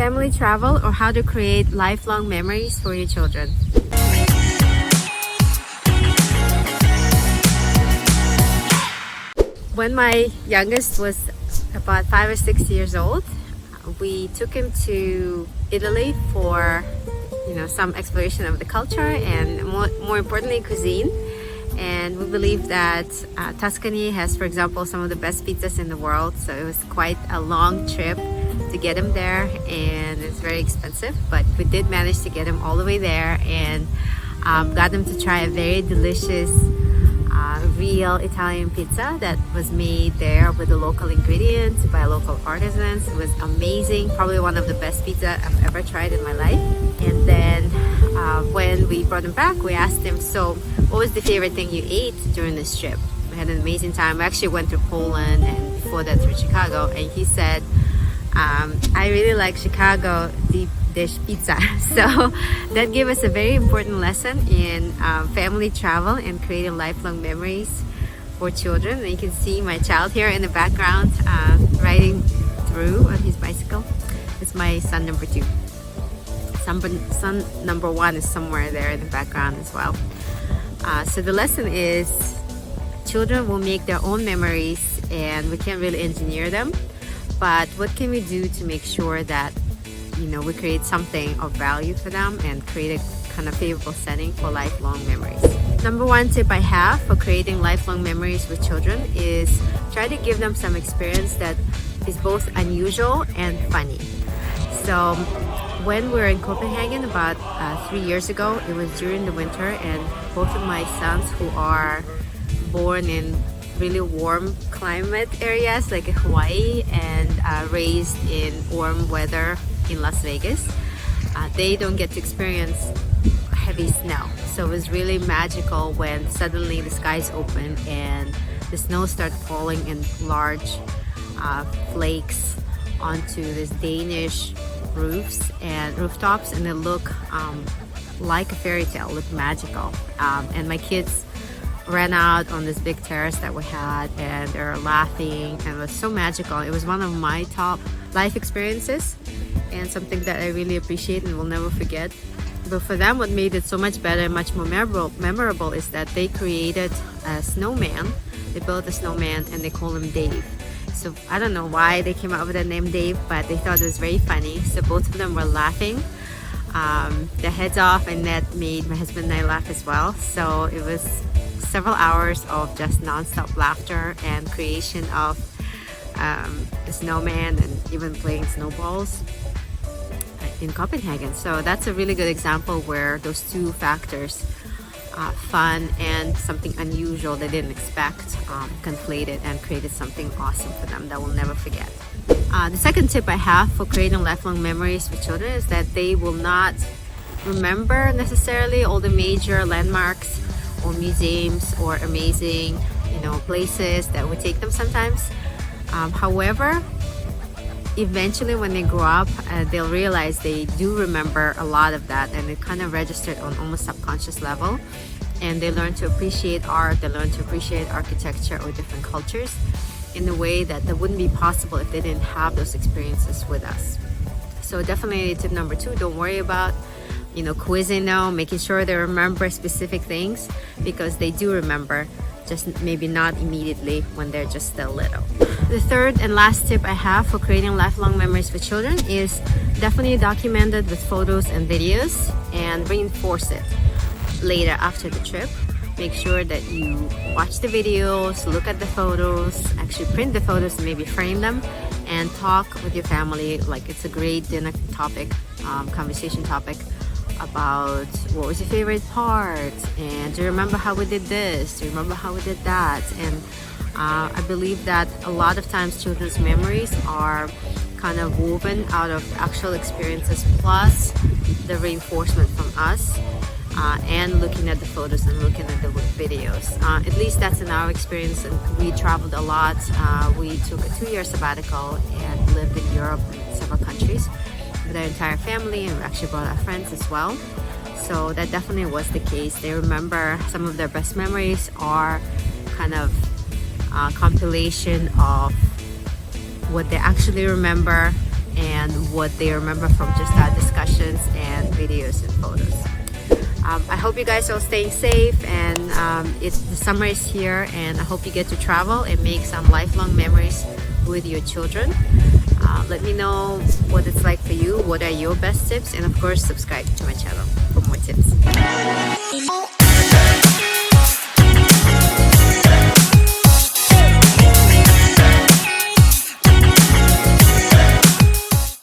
family travel, or how to create lifelong memories for your children. When my youngest was about 5 or 6 years old, we took him to Italy for some exploration of the culture and more importantly cuisine. And we believe that Tuscany has, for example, some of the best pizzas in the world, so it was quite a long trip to get him there, and it's very expensive, but we did manage to get him all the way there and got him to try a very delicious real Italian pizza that was made there with the local ingredients by local artisans. It was amazing, probably one of the best pizza I've ever tried in my life. And then when we brought him back, we asked him, so what was the favorite thing you ate during this trip? We had an amazing time. We actually went through Poland and before that through Chicago, and he said, I really like Chicago deep dish pizza. So that gave us a very important lesson in family travel and creating lifelong memories for children. And you can see my child here in the background riding through on his bicycle. It's my son number 2. Son number 1 is somewhere there in the background as well. So the lesson is children will make their own memories and we can't really engineer them, but what can we do to make sure that we create something of value for them and create a kind of favorable setting for lifelong memories. Number 1 tip I have for creating lifelong memories with children is try to give them some experience that is both unusual and funny. So when we were in Copenhagen about 3 years ago, it was during the winter, and both of my sons, who are born in really warm climate areas like Hawaii and raised in warm weather in Las Vegas, they don't get to experience heavy snow. So it was really magical when suddenly the skies opened and the snow started falling in large flakes onto this Danish roofs and rooftops, and they look like a fairy tale, look magical. And my kids ran out on this big terrace that we had, and they were laughing, and it was so magical. It was one of my top life experiences and something that I really appreciate and will never forget. But for them, what made it so much better and much more memorable is that they created a snowman. They built a snowman and they call him Dave. So I don't know why they came up with the name Dave, but they thought it was very funny. So both of them were laughing their heads off, and that made my husband and I laugh as well. So it was several hours of just non-stop laughter and creation of the snowman and even playing snowballs in Copenhagen. So that's a really good example where those two factors, fun and something unusual they didn't expect, conflated and created something awesome for them that we'll never forget. The second tip I have for creating lifelong memories with children is that they will not remember necessarily all the major landmarks or museums or amazing places that we take them sometimes. However, eventually when they grow up, they'll realize they do remember a lot of that, and it kind of registered on almost subconscious level, and they learn to appreciate art, they learn to appreciate architecture or different cultures in a way that wouldn't be possible if they didn't have those experiences with us. So definitely tip number 2, don't worry about quizzing them, making sure they remember specific things, because they do remember, just maybe not immediately when they're just still little. The third and last tip I have for creating lifelong memories with children is definitely document it with photos and videos and reinforce it later after the trip. Make sure that you watch the videos, look at the photos, actually print the photos and maybe frame them, and talk with your family like it's a great dinner topic, conversation topic, about what was your favorite part, and do you remember how we did this, do you remember how we did that. And I believe that a lot of times children's memories are kind of woven out of actual experiences plus the reinforcement from us, and looking at the photos and looking at the videos. At least that's in our experience, and we traveled a lot. We took a 2-year sabbatical and lived in Europe in several countries with our entire family, and we actually brought our friends as well. So that definitely was the case. They remember some of their best memories are kind of a compilation of what they actually remember and what they remember from just our discussions and videos and photos. I hope you guys are staying safe, and the summer is here, and I hope you get to travel and make some lifelong memories with your children. Let me know what it's like for you, what are your best tips, and of course subscribe to my channel for more tips.